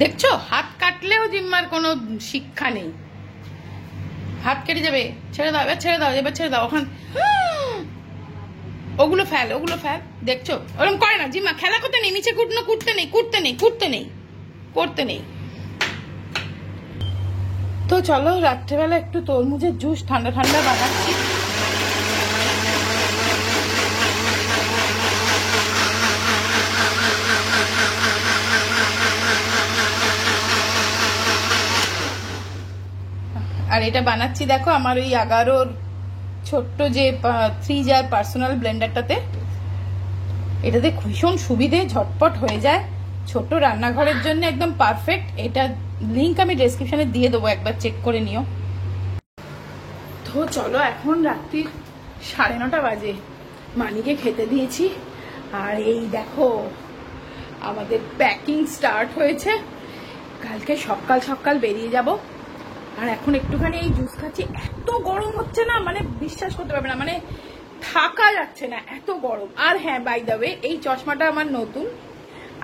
দেখছো, হাত কাটলেও জিম্মার কোনো শিক্ষা নেই। হাত কেটে যাবে, ছেড়ে দাও, এবার ছেড়ে দাও, এবার ছেড়ে দাও। ওখান ওগুলো ফেল, ওগুলো ফেল। দেখছো ওরকম করে না জিম্মা, খেলা করতে নেই, নিচে কুটনো কুটতে নেই, কুটতে নেই, কুটতে নেই, করতে নেই। তো চলো রাত্রেবেলা একটু তরমুজের জুস ঠান্ডা ঠান্ডা বানাচ্ছি। আর এটা বানাচ্ছি দেখো আমার ওই 11 ছোট্ট যে 3 জার পার্সোনাল ব্লেন্ডারটাতে। এটাতে ভীষণ সুবিধে, ঝটপট হয়ে যায়, ছোট রান্নাঘরের জন্য একদম পারফেক্ট। এটা লিংক আমি ডেসক্রিপশনে দিয়ে দেবো, একবার চেক করে নিও। তো চলো এখন রাত্রি 9:30 বাজে, মানিকে খেতে দিয়েছি। আর এই দেখো আমাদের প্যাকিং স্টার্ট হয়েছে, কালকে সকাল সকাল বেরিয়ে যাব। আর এখন একটুখানি এই জুস খাচ্ছি। এত গরম হচ্ছে না, মানে বিশ্বাস করতে পারবে না, মানে থাকা যাচ্ছে না, এত গরম। আর হ্যাঁ, বাই দ্য ওয়ে, এই চশমাটা আমার নতুন,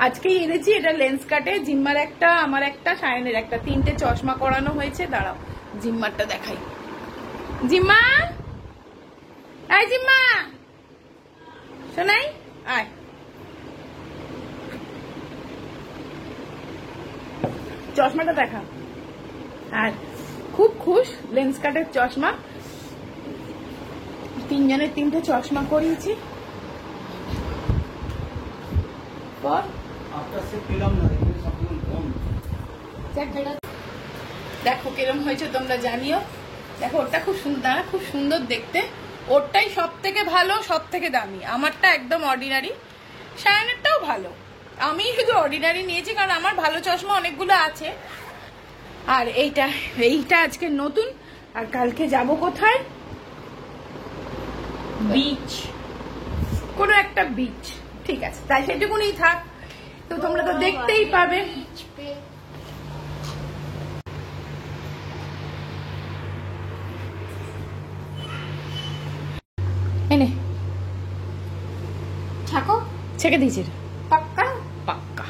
আজকেই এনেছি। এটা লেন্স কাটে, জিম্মার একটা, আমার একটা, সায়নের একটা, 3টে চশমা করানো হয়েছে। দাঁড়াও জিম্মারটা দেখাই। জিম্মা, আয় জিম্মা, শোনাই, আয়। চশমাটা দেখা। আর খুব খুশ, লেন্স কাটের চশমা। 3 জনের 3টে চশমা করিয়েছি। দেখো কিরম হয়েছে তোমরা জানিও। দেখো ওটা খুব সুন্দর, খুব সুন্দর দেখতে। ওরটাই সব থেকে ভালো, সব থেকে দামি। আমারটা একদম অর্ডিনারি, সায়নেরটাও ভালো। আমি শুধু অর্ডিনারি নিয়েছি কারণ আমার ভালো চশমা অনেকগুলো আছে। আর এইটা আজকে নতুন। আর কালকে যাব কোথায়? বিচ, কোনো একটা বিচ। ঠিক আছে, তাই সেটুকুনি থাক। তো তোমরা তো দেখতেই পাবে। এনে ছাকো, ছেকে দিয়েছি পাক্কা পাক্কা।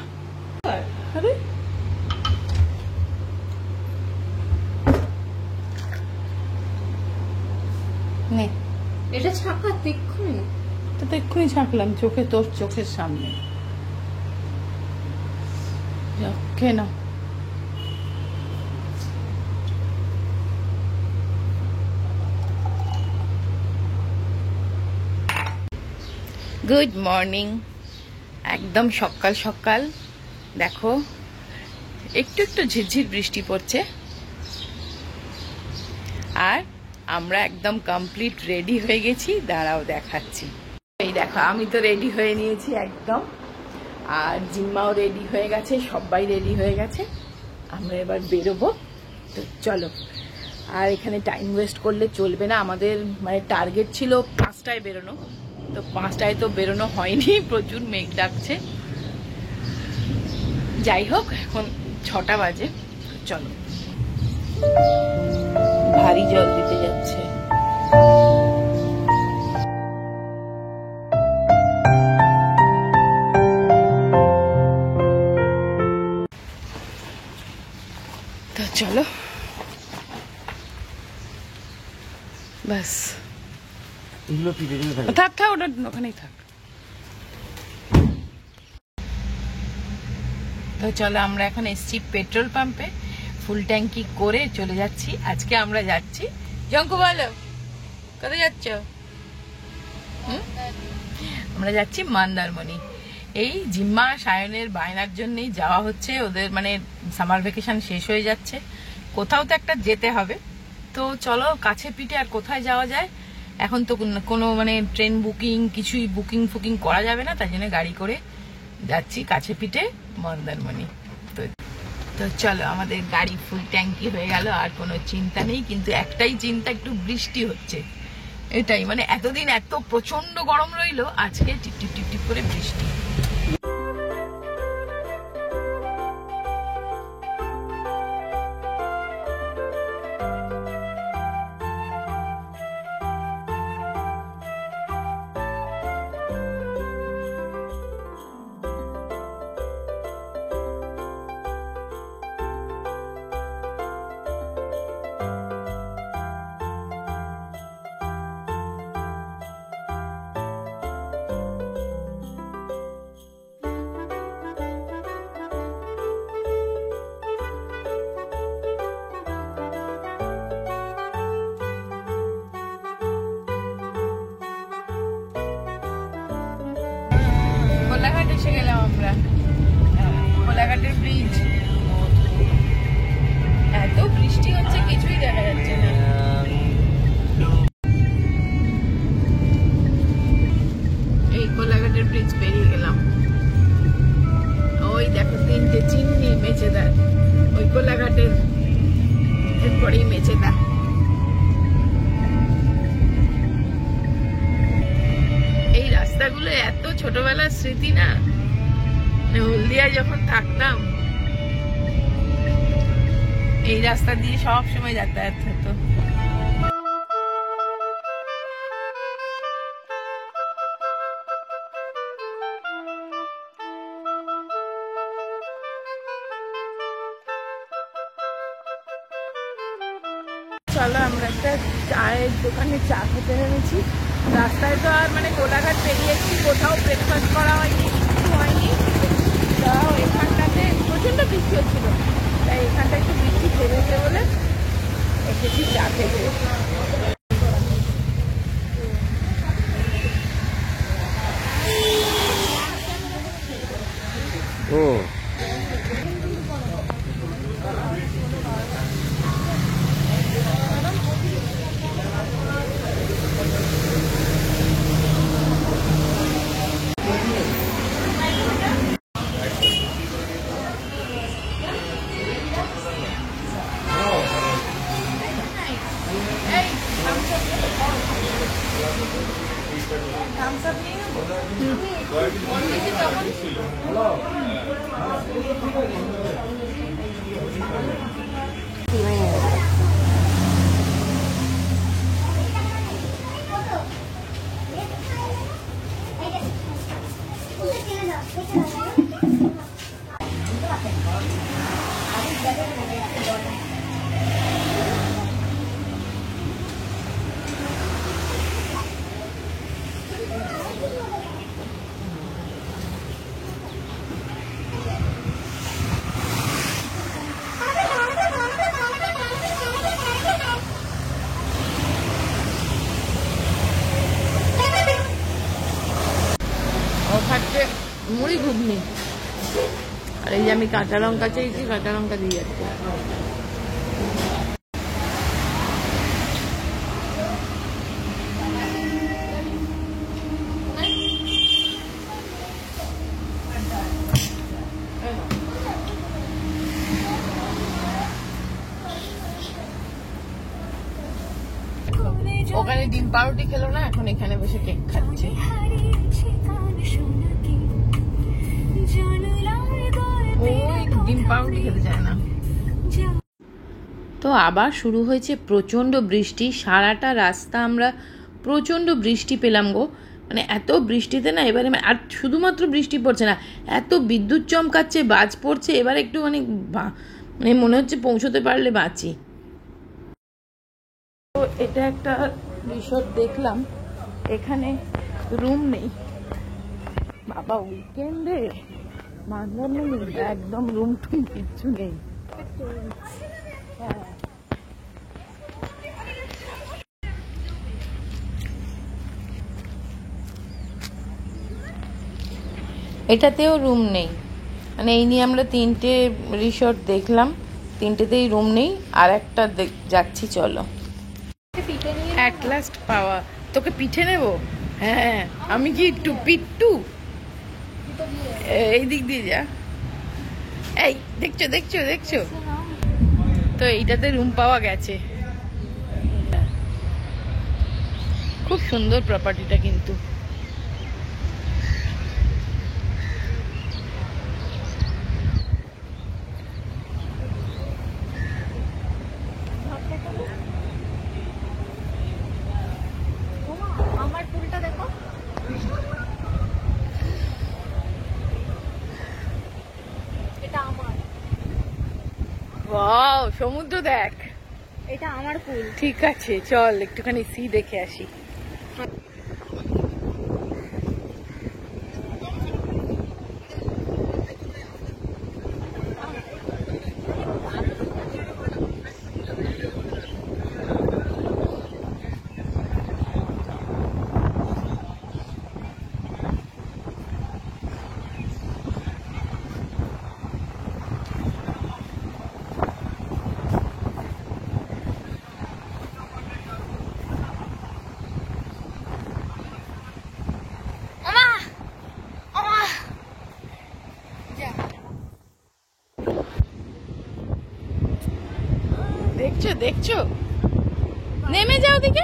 আরে নে, এটা ছাকা এক্ষুনি, তো এক্ষুনি ছাকলাম চোখে, তোর চোখের সামনে। ওকে না, গুড মর্নিং। একদম সকাল সকাল দেখো একটু একটু ঝিরঝির বৃষ্টি পড়ছে। আর আমরা একদম কমপ্লিট রেডি হয়ে গেছি। দাঁড়াও দেখাচ্ছি। এই দেখো আমি তো রেডি হয়ে নিয়েছি একদম, আর জিম্মাও রেডি হয়ে গেছে, সবাই রেডি হয়ে গেছে। আমরা এবার বেরোবো। তো চলো, আর এখানে টাইম ওয়েস্ট করলে চলবে না। আমাদের মানে টার্গেট ছিল 5টায় বেরোনো, তো 5টায় তো বেরোনো হয়নি, প্রচুর মেঘ ডাকছে। যাই হোক, এখন 6টা বাজে। চলো, ভারী জল দিতে যাচ্ছে। তো চলো, বাস থাক থাক, ওটা ওখানেই থাক। তো চলো, আমরা এখন এসছি পেট্রোল পাম্পে, ফুল ট্যাঙ্কি করে চলে যাচ্ছি। আজকে আমরা যাচ্ছি, জঙ্কু বলো কোথায় যাচ্ছ? আমরা যাচ্ছি মন্দারমণি। এই জিম্মা সায়নের বায়নার জন্যই যাওয়া হচ্ছে। ওদের মানে সামার ভ্যাকেশন শেষ হয়ে যাচ্ছে, কোথাও তো একটা যেতে হবে। তো চলো, কাছে পিঠে আর কোথায় যাওয়া যায়। এখন তো কোনো মানে ট্রেন বুকিং কিছুই বুকিং করা যাবে না, তাই জন্য গাড়ি করে যাচ্ছি কাছে পিঠে মন্দারমণি। তো চলো, আমাদের গাড়ি ফুল ট্যাঙ্কি হয়ে গেল, আর কোনো চিন্তা নেই। কিন্তু একটাই চিন্তা, একটু বৃষ্টি হচ্ছে, এটাই। মানে এতদিন এত প্রচন্ড গরম রইলো, আজকে টিপ টিপ টিপ টিপ করে বৃষ্টি। এসে গেলাম আমরা, কোলাঘাটের ব্রিজ। এত বৃষ্টি হচ্ছে কিছুই দেখা যাচ্ছে না। এই কোলাঘাটের ব্রিজ পেরিয়ে গেলাম। ওই দেখো তিনটে চিমনি, মেচেদা, ওই কোলাঘাটের এরপরেই মেচেদা। এই রাস্তাগুলো এত ছোটবেলার স্মৃতি না, হলদিয়ায় যখন থাকতাম এই রাস্তা দিয়ে সব সময় যাতায়াত হতো। চলো আমরা একটা চায়ের দোকানে চা খেতে নেমেছি। রাস্তায় তো আর মানে কোলাঘাট পেরিয়েছি, কোথাও ব্রেকফাস্ট করা হয়নি, কিছু হয়নি। তাও এখানটাতে প্রচন্ড বৃষ্টি হচ্ছিল, তাই এখানটা একটু বৃষ্টি থেমেছে বলে এসেছি চা খেতে। খাচ্ছে মুড়ি ঘুগনি, আর এই যে আমি কাঁচা লঙ্কা চেয়েছি, কাঁচা লঙ্কা দিয়ে যাচ্ছে। ওখানে ডিম পাউরুটি খেলো না, এখন এখানে বসে কেক খাচ্ছে। ডিম পাউরুটি খেতে চায় না। তো আবার শুরু হয়েছে প্রচন্ড বৃষ্টি, সারাটা রাস্তা আমরা প্রচন্ড বৃষ্টি পেলাম গো। মানে এত বৃষ্টিতে না এবারে, আর শুধুমাত্র বৃষ্টি পড়ছে না, এত বিদ্যুৎ চমকাচ্ছে, বাজ পড়ছে। এবার একটু মানে মনে হচ্ছে পৌঁছতে পারলে বাঁচি। তো এটা একটা রিসোর্ট দেখলাম, এখানে রুম নেই বাবা, উইকেন্ডে একদম রুম টুম কিচ্ছু নেই। হ্যাঁ, এটাতেও রুম নেই। মানে এই নিয়ে আমরা তিনটে রিসোর্ট দেখলাম, তিনটেতেই রুম নেই। আর একটা যাচ্ছি, চলো। অ্যাট লাস্ট পাওয়া। তোকে পিঠে নেব? হ্যাঁ, আমি কি একটু পিট্টু? এই দিক দিয়ে যা। এই দেখছো দেখছো দেখছো, তো এইটাতে রুম পাওয়া গেছে। খুব সুন্দর প্রপার্টিটা কিন্তু। আমার ফুলটা দেখো, এটা আমার। ওয়াও, সমুদ্র দেখ। এটা আমার ফুল। ঠিক আছে, চল একটুখানি সি দেখে আসি। দেখছো দেখছো, নেমে যাও দিকে,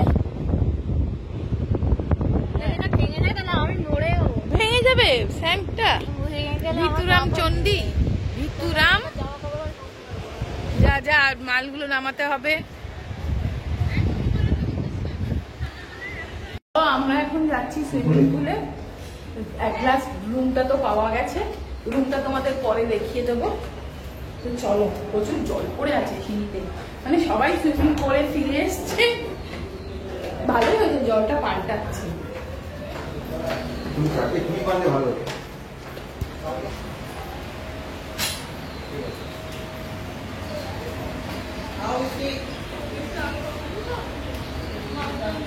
এটা ভেঙে যায় তাহলে আমি নড়েও ভেঙে যাবে স্যাংটা। ভেঙে গেলে ভিতুরাম চন্ডী, ভিতুরাম। জামা কাপড় যা যা, মালগুলো নামাতে হবে। তো আমরা এখন যাচ্ছি সুইমিং পুলে। এক গ্লাস রুমটা তো পাওয়া গেছে, রুমটা তোমাদের পরে দেখিয়ে দেবো। তো চলো, প্রচুর জল পড়ে আছে সিঁড়িতে, মানে সবাই সুইমিং করে ফিরে এসছে, ভালোই হয়েছে জলটা পাল্টাচ্ছে। ভালো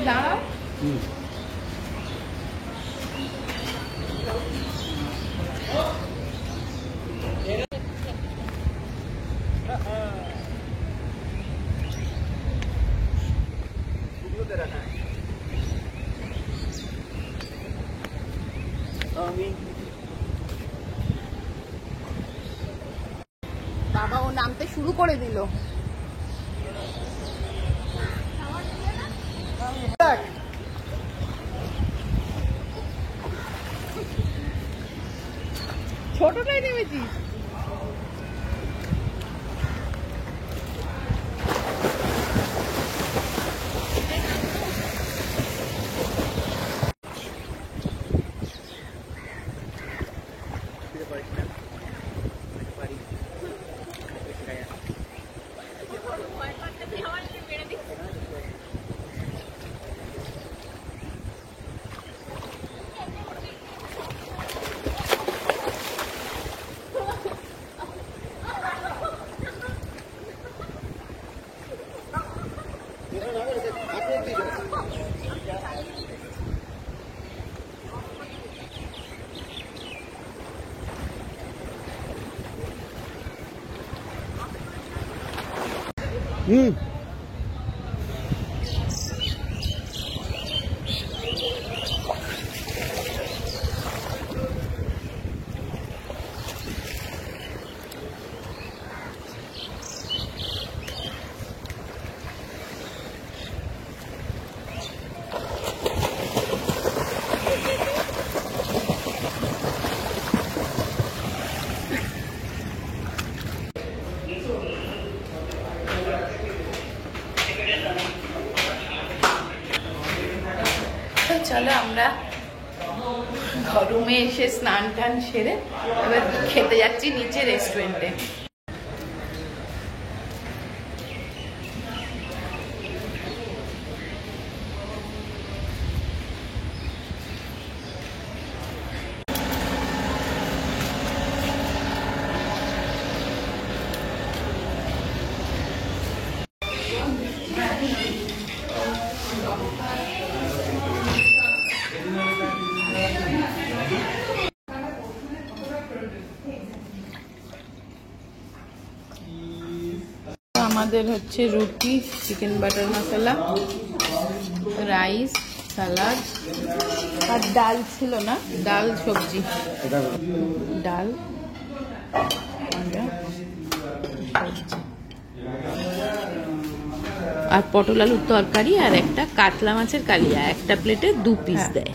দাঁড়াও, বাবা ও নামতে শুরু করে দিল। ছোটটাই নেমেছিস? চলো আমরা রুমে এসে স্নান টান সেরে এবার খেতে যাচ্ছি নিচে রেস্টুরেন্টে। আমাদের হচ্ছে রুটি, চিকেন বাটার মশলা, রাইস, সালাদ আর ডাল ছিল না, ডাল সবজি, ডাল আর পটল আলুর তরকারি আর একটা কাতলা মাছের কালিয়া, একটা প্লেটে 2 পিস দেয়।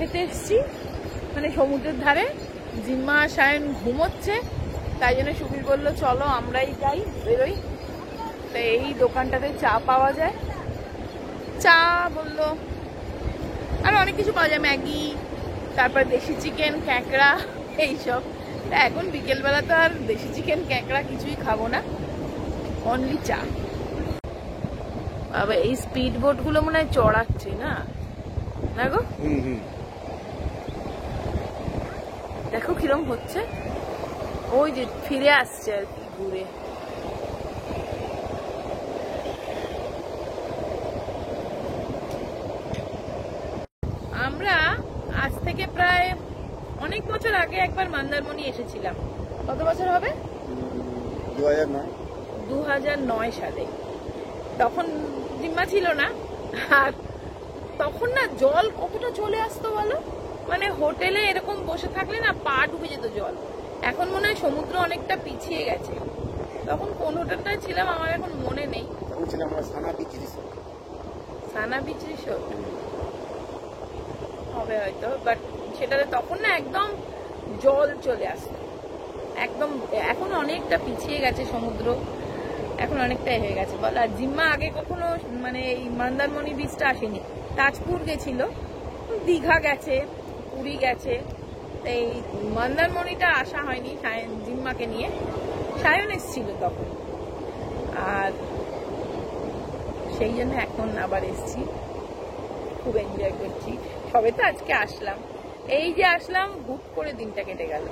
খেতে এসেছি, মানে সমুদ্রের ধারে। জিম্মা আর সায়ন ঘুমোচ্ছে, তাই জন্য সুবীর বললো চলো আমরাই যাই, বেরোই। তো এই দোকানটাতে চা পাওয়া যায়, চা বললো, আর অনেক কিছু পাওয়া যায়, ম্যাগি, তারপর দেশি চিকেন, ক্যাঁকড়া, এইসব। তা এখন বিকেলবেলা তো আর দেশি চিকেন ক্যাঁকড়া কিছুই খাবো না, অনলি চা। বাবা এই স্পিড বোট গুলো মনে হয় চড়াচ্ছে না, না গো? দেখো কিরম হচ্ছে, ওই যে ফিরে আসছে আর কি ঘুরে। আমরা আজ থেকে প্রায় অনেক বছর আগে একবার মন্দারমণি এসেছিলাম। কত বছর হবে? 2009 সালে। তখন জিম্মা ছিল না, আর তখন না জল কতটা চলে আসতো বলো, মানে হোটেলে এরকম বসে থাকলে না পা ডুবে যেত জল। এখন মনে হয় সমুদ্র অনেকটা পিছিয়ে গেছে। তখন কোন হোটেলটায় ছিলাম আমার এখন মনে নেই। সানা বিচ রিসোর্ট হবে হয়তো, বাট সেটাতে তখন না একদম জল চলে আসতো একদম। এখন অনেকটা পিছিয়ে গেছে সমুদ্র, এখন অনেকটাই হয়ে গেছে বল। আর জিম্মা আগে কখনো মানে এই মন্দারমণি বিচটা আসেনি, তাজপুর গেছিল, দীঘা গেছে, পুরী গেছে, এই মন্দারমণিটা আসা হয়নি জিম্মাকে নিয়ে। সায়ন এসেছিল তখন, আর সেই জন্য এখন আবার এসছি, খুব এনজয় করছি। সবে তো আজকে আসলাম, এই যে আসলাম হুট করে দিনটা কেটে গেল।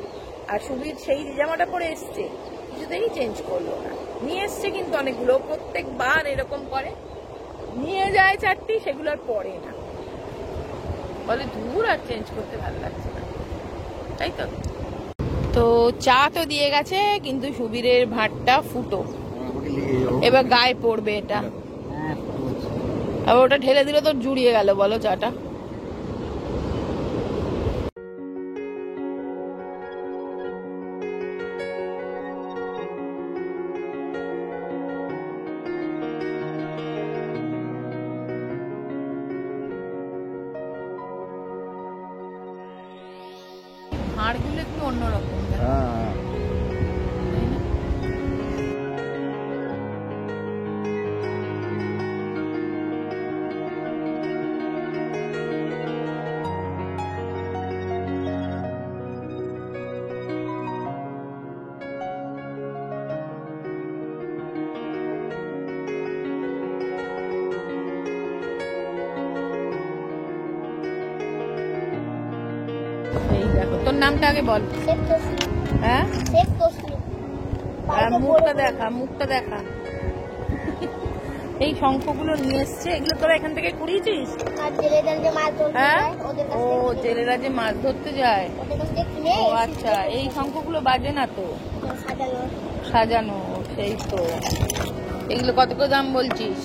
আর সুবীর সেই জামাটা পরে এসছে, কিছুতেই চেঞ্জ করলো না। নিয়ে এসছে কিন্তু অনেকগুলো, প্রত্যেকবার এরকম করে, নিয়ে যায় 4টি, সেগুলো আর পরে না, বলে দূর আর চেঞ্জ করতে ভালো লাগছে না, তাই তো। তো চা তো দিয়ে গেছে, কিন্তু সুবীরের ভাতটা ফুটো, এবার গায়ে পড়বে এটা। আবার ওটা ঢেলে দিলে তো জুড়িয়ে গেল বলো চাটা। ভাঁড়গুলো একটু অন্যরকম, এই দেখো, তোর নামটা আগে বল। হ্যাঁ, মুখটা দেখা, মুখটা দেখা। এই শঙ্খগুলো নিয়ে এসছে, এগুলো তোরা এখান থেকে কুড়িয়েছিস? হ্যাঁ, ও জেলেরা যে মাছ ধরতে যায়, ও আচ্ছা। এই শঙ্খগুলো বাজে না তো, সাজানো, সেই তো। এগুলো কত করে দাম বলছিস?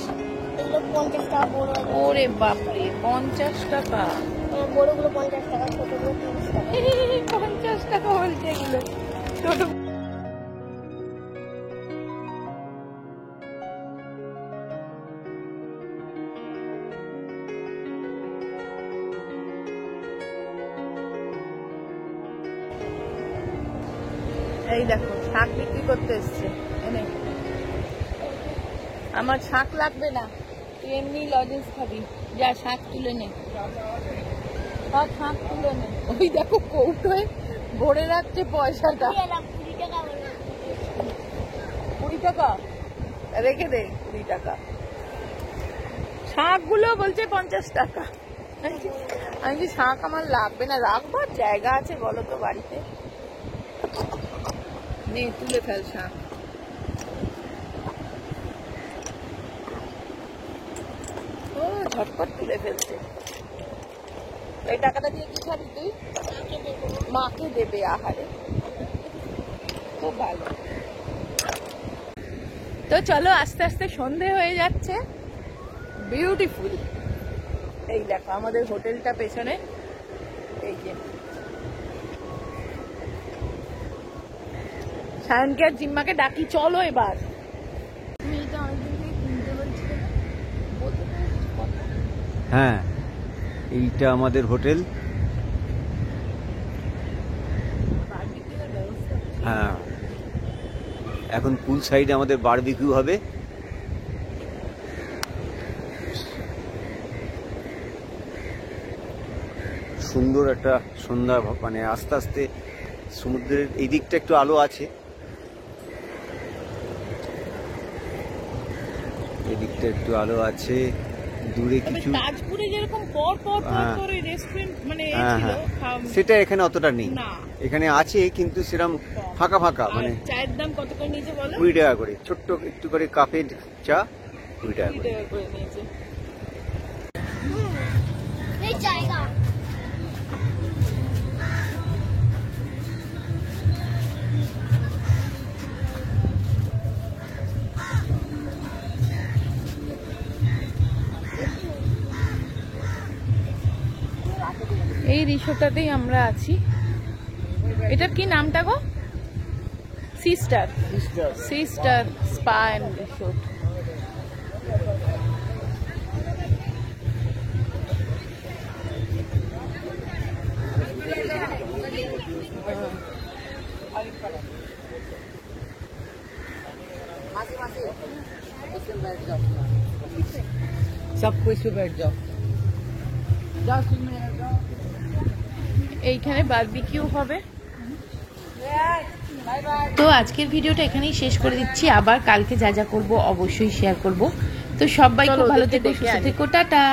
50 টাকা বড়। ওরে বাপরে, 50 টাকা? বড়গুলো 50 টাকা, ছোটগুলো 30 টাকা। 50 টাকা বলছে এগুলো, ছোট। এই দেখো শাক বিক্রি করতে এসছে, এনে। আমার শাক লাগবে না, তুই এমনি লজেন্স খাবি, যা শাক তুলে নে, সব শাক তুলে নে। ওই দেখো কৌটোয় ভরে রাখছে পয়সাটা। 20 টাকা রেখে দে, 20 টাকা। শাকগুলো বলছে 50 টাকা। আমি কি শাক আমার লাগবে না, রাখবার জায়গা আছে বলো তো বাড়িতে? নে তুলে ফেল শাক। ও ঝটপট তুলে ফেলছে। এই টাকাটা দিয়ে কি খাবি তুই? মাকে দেবে, আহারে খুব ভালো। তো চলো, আস্তে আস্তে সন্ধে হয়ে যাচ্ছে, বিউটিফুল। এই দেখো আমাদের হোটেলটা পেছনে, এই যে। সায়নকে আর জিম্মাকে ডাকি, চলো এবার। হ্যাঁ, এইটা আমাদের হোটেল, এখন পুল সাইডে আমাদের বারবিকিউ হবে। সুন্দর একটা সন্ধ্যা, মানে আস্তে আস্তে সমুদ্রের এই দিকটা একটু আলো আছে, এই দিকটা একটু আলো আছে, দূরে কিছু তাজপুরে যেরকম পর পর পর পর রেস্টুরেন্ট মানে ছিল, সেটা এখানে অতটা নেই। না, এখানে আছে কিন্তু সেরকম ফাঁকা ফাঁকা, মানে চায়ের দাম কত করে নিয়েছে বলো? 20 টাকা করে, ছোট্ট একটু করে কাপের চা 20 টাকা 20 করে। টাকা করে নিয়েছে। এই জায়গা এই রিসোর্টটাতেই আমরা আছি। এটার কি নামটা গো? Sister spa and resort. सब कुछ बैठ जाओ এইখানে বারবিকিউ হবে। তো আজকের ভিডিওটা এখানেই শেষ করে দিচ্ছি, আবার কালকে যা যা করবো অবশ্যই শেয়ার করব। তো সবাই খুব ভালো থেকো, সুস্থ থেকো, টাটা।